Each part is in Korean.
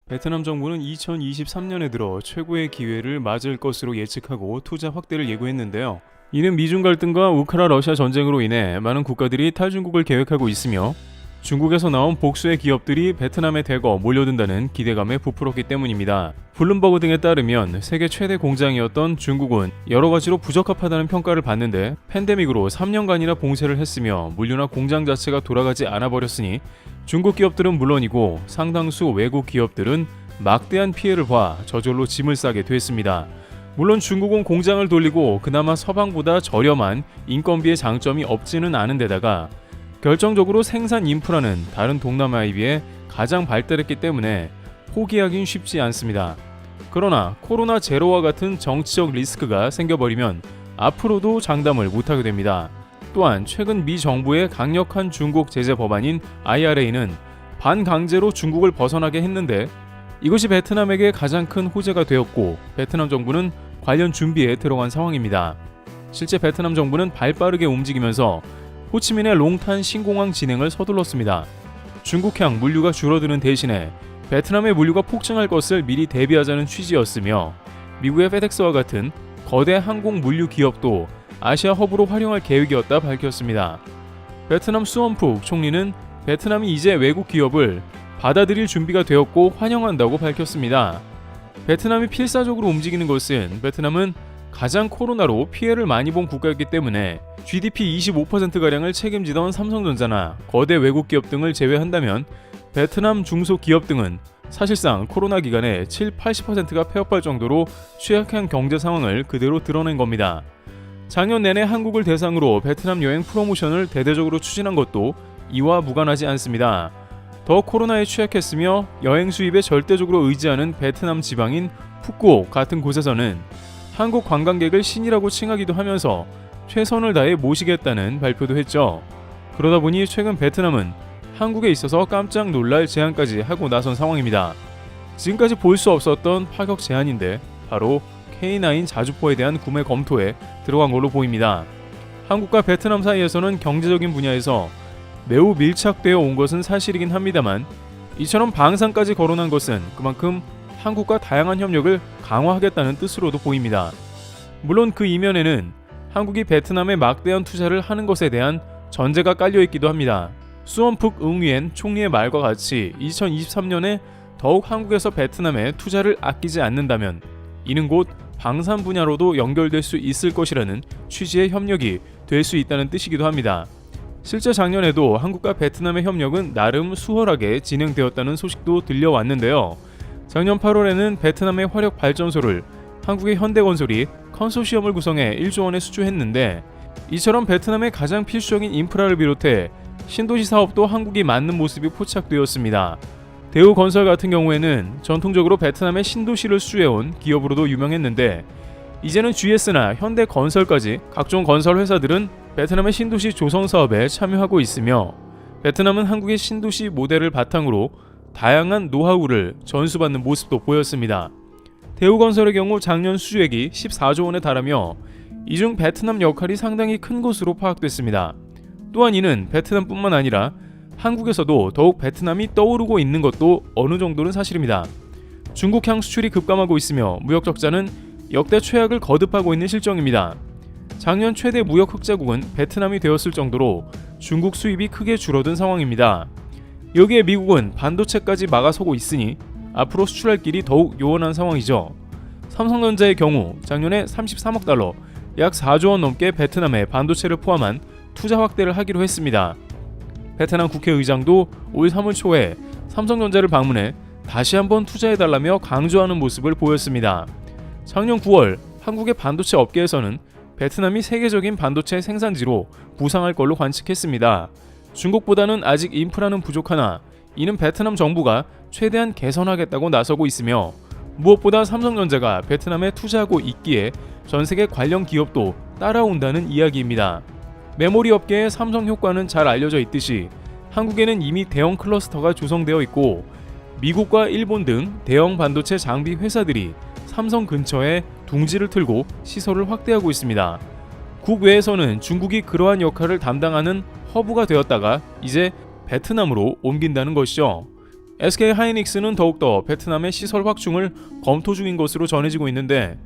베트남 정부는 2023년에 들어 최고의 기회를 맞을 것으로 예측하고 투자 확대를 예고했는데요. 이는 미중 갈등과 우크라 러시아 전쟁으로 인해 많은 국가들이 탈중국을 계획하고 있으며 중국에서 나온 복수의 기업들이 베트남에 대거 몰려든다는 기대감에 부풀었기 때문입니다. 블룸버그 등에 따르면 세계 최대 공장이었던 중국은 여러 가지로 부적합하다는 평가를 받는데 팬데믹으로 3년간이나 봉쇄를 했으며 물류나 공장 자체가 돌아가지 않아 버렸으니 중국 기업들은 물론이고 상당수 외국 기업들은 막대한 피해를 봐 저절로 짐을 싸게 됐습니다. 물론 중국은 공장을 돌리고 그나마 서방보다 저렴한 인건비의 장점이 없지는 않은 데다가 결정적으로 생산 인프라는 다른 동남아에 비해 가장 발달했기 때문에 포기하긴 쉽지 않습니다. 그러나 코로나 제로와 같은 정치적 리스크가 생겨버리면 앞으로도 장담을 못하게 됩니다. 또한 최근 미 정부의 강력한 중국 제재 법안인 IRA는 반강제로 중국을 벗어나게 했는데 이것이 베트남에게 가장 큰 호재가 되었고 베트남 정부는 관련 준비에 들어간 상황입니다. 실제 베트남 정부는 발빠르게 움직이면서 호치민의 롱탄 신공항 진행을 서둘렀습니다. 중국향 물류가 줄어드는 대신에 베트남의 물류가 폭증할 것을 미리 대비하자는 취지였으며 미국의 페덱스와 같은 거대 항공 물류 기업도 아시아 허브로 활용할 계획이었다 밝혔습니다. 베트남 수원푹 총리는 베트남이 이제 외국 기업을 받아들일 준비가 되었고 환영한다고 밝혔습니다. 베트남이 필사적으로 움직이는 것은 베트남은 가장 코로나로 피해를 많이 본 국가였기 때문에 GDP 25%가량을 책임지던 삼성전자나 거대 외국 기업 등을 제외한다면 베트남 중소기업 등은 사실상 코로나 기간에 70-80%가 폐업할 정도로 취약한 경제 상황을 그대로 드러낸 겁니다. 작년 내내 한국을 대상으로 베트남 여행 프로모션을 대대적으로 추진한 것도 이와 무관하지 않습니다. 더 코로나에 취약했으며 여행 수입에 절대적으로 의지하는 베트남 지방인 푸꾸옥 같은 곳에서는 한국 관광객을 신이라고 칭하기도 하면서 최선을 다해 모시겠다는 발표도 했죠. 그러다 보니 최근 베트남은 한국에 있어서 깜짝 놀랄 제안까지 하고 나선 상황입니다. 지금까지 볼 수 없었던 파격 제안인데 바로 K9 자주포에 대한 구매 검토에 들어간 걸로 보입니다. 한국과 베트남 사이에서는 경제적인 분야에서 매우 밀착되어 온 것은 사실이긴 합니다만 이처럼 방산까지 거론한 것은 그만큼 한국과 다양한 협력을 강화하겠다는 뜻으로도 보입니다. 물론 그 이면에는 한국이 베트남에 막대한 투자를 하는 것에 대한 전제가 깔려있기도 합니다. 수원푹 응위엔 총리의 말과 같이 2023년에 더욱 한국에서 베트남에 투자를 아끼지 않는다면 이는 곧 방산 분야로도 연결될 수 있을 것이라는 취지의 협력이 될 수 있다는 뜻이기도 합니다. 실제 작년에도 한국과 베트남의 협력은 나름 수월하게 진행되었다는 소식도 들려왔는데요. 작년 8월에는 베트남의 화력 발전소를 한국의 현대건설이 컨소시엄을 구성해 1조 원에 수주했는데 이처럼 베트남의 가장 필수적인 인프라를 비롯해 신도시 사업도 한국이 맡는 모습이 포착되었습니다. 대우건설 같은 경우에는 전통적으로 베트남의 신도시를 수주해온 기업으로도 유명했는데 이제는 GS나 현대건설까지 각종 건설 회사들은 베트남의 신도시 조성 사업에 참여하고 있으며 베트남은 한국의 신도시 모델을 바탕으로 다양한 노하우를 전수받는 모습도 보였습니다. 대우건설의 경우 작년 수주액이 14조 원에 달하며 이 중 베트남 역할이 상당히 큰 것으로 파악됐습니다. 또한 이는 베트남뿐만 아니라 한국에서도 더욱 베트남이 떠오르고 있는 것도 어느 정도는 사실입니다. 중국향 수출이 급감하고 있으며 무역 적자는 역대 최악을 거듭하고 있는 실정입니다. 작년 최대 무역 흑자국은 베트남이 되었을 정도로 중국 수입이 크게 줄어든 상황입니다. 여기에 미국은 반도체까지 막아서고 있으니 앞으로 수출할 길이 더욱 요원한 상황이죠. 삼성전자의 경우 작년에 33억 달러, 약 4조 원 넘게 베트남에 반도체를 포함한 투자 확대를 하기로 했습니다. 베트남 국회의장도 올 3월 초에 삼성전자를 방문해 다시 한번 투자해달라며 강조하는 모습을 보였습니다. 작년 9월 한국의 반도체 업계에서는 베트남이 세계적인 반도체 생산지로 부상할 걸로 관측했습니다. 중국보다는 아직 인프라는 부족하나 이는 베트남 정부가 최대한 개선하겠다고 나서고 있으며 무엇보다 삼성전자가 베트남에 투자하고 있기에 전세계 관련 기업도 따라온다는 이야기입니다. 메모리 업계의 삼성 효과는 잘 알려져 있듯이 한국에는 이미 대형 클러스터가 조성되어 있고 미국과 일본 등 대형 반도체 장비 회사들이 삼성 근처에 둥지를 틀고 시설을 확대하고 있습니다. 국외에서는 중국이 그러한 역할을 담당하는 허브가 되었다가 이제 베트남으로 옮긴다는 것이죠. SK 하이닉스는 더욱더 베트남의 시설 확충을 검토 중인 것으로 전해지고 있는데,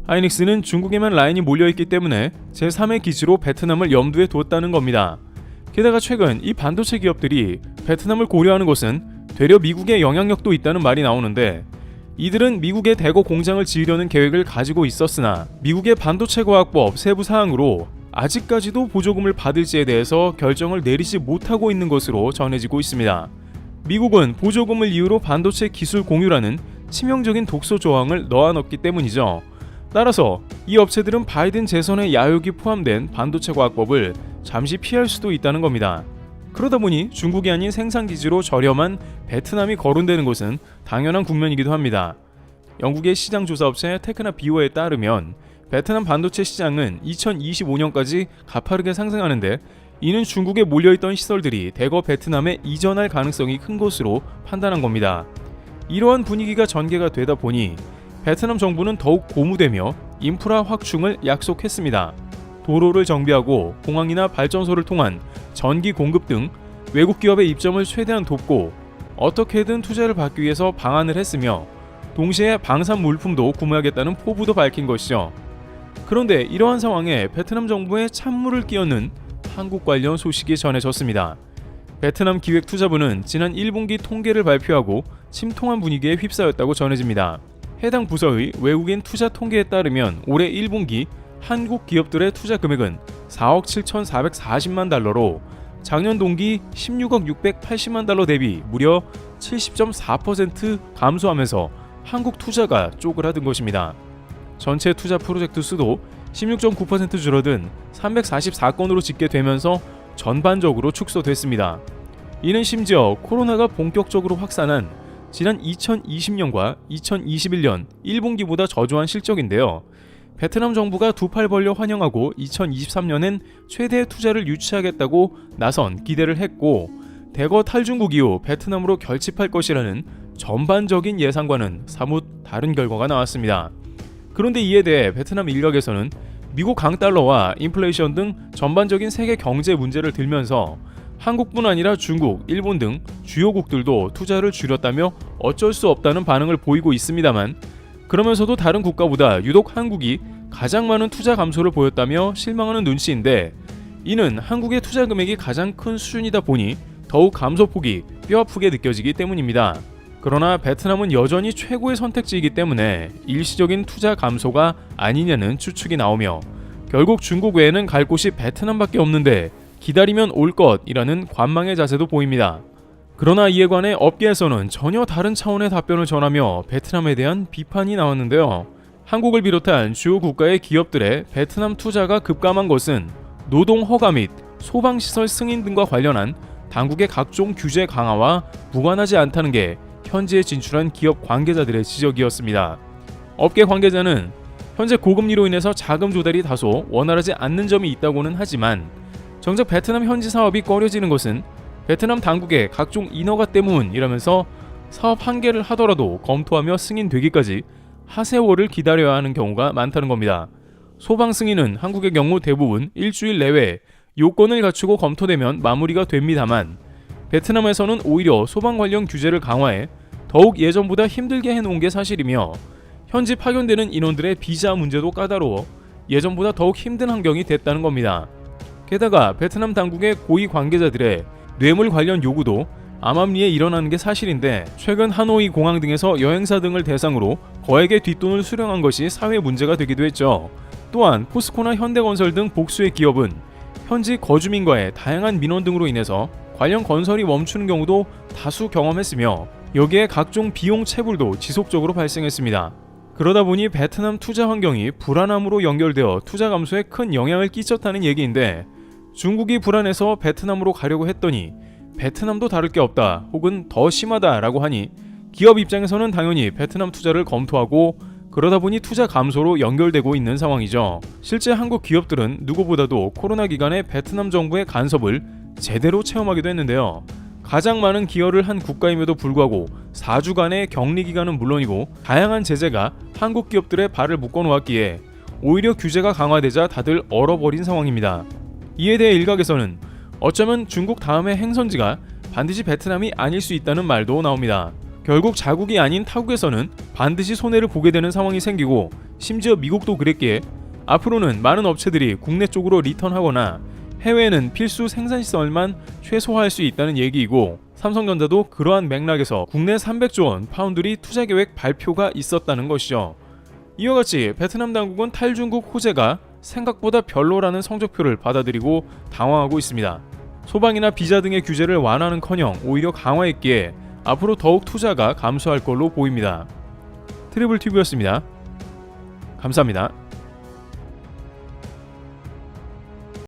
하이닉스는 중국에만 라인이 몰려있기 때문에 제3의 기지로 베트남을 염두에 뒀다는 겁니다. 게다가 최근 이 반도체 기업들이 베트남을 고려하는 것은 되려 미국의 영향력도 있다는 말이 나오는데, 이들은 미국의 대거 공장을 지으려는 계획을 가지고 있었으나 미국의 반도체 과학법 세부 사항으로 아직까지도 보조금을 받을지에 대해서 결정을 내리지 못하고 있는 것으로 전해지고 있습니다. 미국은 보조금을 이유로 반도체 기술 공유라는 치명적인 독소 조항을 넣어놨기 때문이죠. 따라서 이 업체들은 바이든 재선의 야욕이 포함된 반도체 과학법을 잠시 피할 수도 있다는 겁니다. 그러다 보니 중국이 아닌 생산기지로 저렴한 베트남이 거론되는 것은 당연한 국면이기도 합니다. 영국의 시장조사업체 테크나 비오에 따르면 베트남 반도체 시장은 2025년까지 가파르게 상승하는데, 이는 중국에 몰려있던 시설들이 대거 베트남에 이전할 가능성이 큰 것으로 판단한 겁니다. 이러한 분위기가 전개가 되다 보니 베트남 정부는 더욱 고무되며 인프라 확충을 약속했습니다. 도로를 정비하고 공항이나 발전소를 통한 전기 공급 등 외국 기업의 입점을 최대한 돕고 어떻게든 투자를 받기 위해서 방안을 했으며, 동시에 방산 물품도 구매하겠다는 포부도 밝힌 것이죠. 그런데 이러한 상황에 베트남 정부에 찬물을 끼얹는 한국 관련 소식이 전해졌습니다. 베트남 기획투자부는 지난 1분기 통계를 발표하고 침통한 분위기에 휩싸였다고 전해집니다. 해당 부서의 외국인 투자 통계에 따르면 올해 1분기 한국 기업들의 투자 금액은 4억 7,440만 달러로 작년 동기 16억 680만 달러 대비 무려 70.4% 감소하면서 한국 투자가 쪼그라든 것입니다. 전체 투자 프로젝트 수도 16.9% 줄어든 344건으로 집계되면서 전반적으로 축소됐습니다. 이는 심지어 코로나가 본격적으로 확산한 지난 2020년과 2021년 1분기보다 저조한 실적인데요. 베트남 정부가 두 팔 벌려 환영하고 2023년엔 최대 투자를 유치하겠다고 나선 기대를 했고, 대거 탈중국 이후 베트남으로 결집할 것이라는 전반적인 예상과는 사뭇 다른 결과가 나왔습니다. 그런데 이에 대해 베트남 일각에서는 미국 강달러와 인플레이션 등 전반적인 세계 경제 문제를 들면서 한국뿐 아니라 중국, 일본 등 주요국들도 투자를 줄였다며 어쩔 수 없다는 반응을 보이고 있습니다만, 그러면서도 다른 국가보다 유독 한국이 가장 많은 투자 감소를 보였다며 실망하는 눈치인데, 이는 한국의 투자 금액이 가장 큰 수준이다 보니 더욱 감소폭이 뼈아프게 느껴지기 때문입니다. 그러나 베트남은 여전히 최고의 선택지이기 때문에 일시적인 투자 감소가 아니냐는 추측이 나오며, 결국 중국 외에는 갈 곳이 베트남밖에 없는데 기다리면 올 것이라는 관망의 자세도 보입니다. 그러나 이에 관해 업계에서는 전혀 다른 차원의 답변을 전하며 베트남에 대한 비판이 나왔는데요. 한국을 비롯한 주요 국가의 기업들의 베트남 투자가 급감한 것은 노동 허가 및 소방시설 승인 등과 관련한 당국의 각종 규제 강화와 무관하지 않다는 게 현지에 진출한 기업 관계자들의 지적이었습니다. 업계 관계자는 현재 고금리로 인해서 자금 조달이 다소 원활하지 않는 점이 있다고는 하지만, 정작 베트남 현지 사업이 꺼려지는 것은 베트남 당국의 각종 인허가 때문이라면서 사업 한 개를 하더라도 검토하며 승인되기까지 하세월을 기다려야 하는 경우가 많다는 겁니다. 소방 승인은 한국의 경우 대부분 일주일 내외 요건을 갖추고 검토되면 마무리가 됩니다만, 베트남에서는 오히려 소방 관련 규제를 강화해 더욱 예전보다 힘들게 해놓은 게 사실이며, 현지 파견되는 인원들의 비자 문제도 까다로워 예전보다 더욱 힘든 환경이 됐다는 겁니다. 게다가 베트남 당국의 고위 관계자들의 뇌물 관련 요구도 암암리에 일어나는 게 사실인데, 최근 하노이 공항 등에서 여행사 등을 대상으로 거액의 뒷돈을 수령한 것이 사회 문제가 되기도 했죠. 또한 포스코나 현대건설 등 복수의 기업은 현지 거주민과의 다양한 민원 등으로 인해서 관련 건설이 멈추는 경우도 다수 경험했으며, 여기에 각종 비용 체불도 지속적으로 발생했습니다. 그러다 보니 베트남 투자 환경이 불안함으로 연결되어 투자 감소에 큰 영향을 끼쳤다는 얘기인데, 중국이 불안해서 베트남으로 가려고 했더니 베트남도 다를 게 없다 혹은 더 심하다라고 하니 기업 입장에서는 당연히 베트남 투자를 검토하고, 그러다 보니 투자 감소로 연결되고 있는 상황이죠. 실제 한국 기업들은 누구보다도 코로나 기간에 베트남 정부의 간섭을 제대로 체험하기도 했는데요. 가장 많은 기여를 한 국가임에도 불구하고 4주간의 격리 기간은 물론이고 다양한 제재가 한국 기업들의 발을 묶어놓았기에 오히려 규제가 강화되자 다들 얼어버린 상황입니다. 이에 대해 일각에서는 어쩌면 중국 다음의 행선지가 반드시 베트남이 아닐 수 있다는 말도 나옵니다. 결국 자국이 아닌 타국에서는 반드시 손해를 보게 되는 상황이 생기고 심지어 미국도 그랬기에 앞으로는 많은 업체들이 국내 쪽으로 리턴하거나 해외에는 필수 생산 시설만 최소화할 수 있다는 얘기이고 삼성전자도 그러한 맥락에서 국내 300조 원 파운드리 투자 계획 발표가 있었다는 것이죠. 이와 같이 베트남 당국은 탈중국 호재가 생각보다 별로라는 성적표를 받아들이고 당황하고 있습니다. 소방이나 비자 등의 규제를 완화는커녕 오히려 강화했기에 앞으로 더욱 투자가 감소할 걸로 보입니다. 트리블TV였습니다. 감사합니다.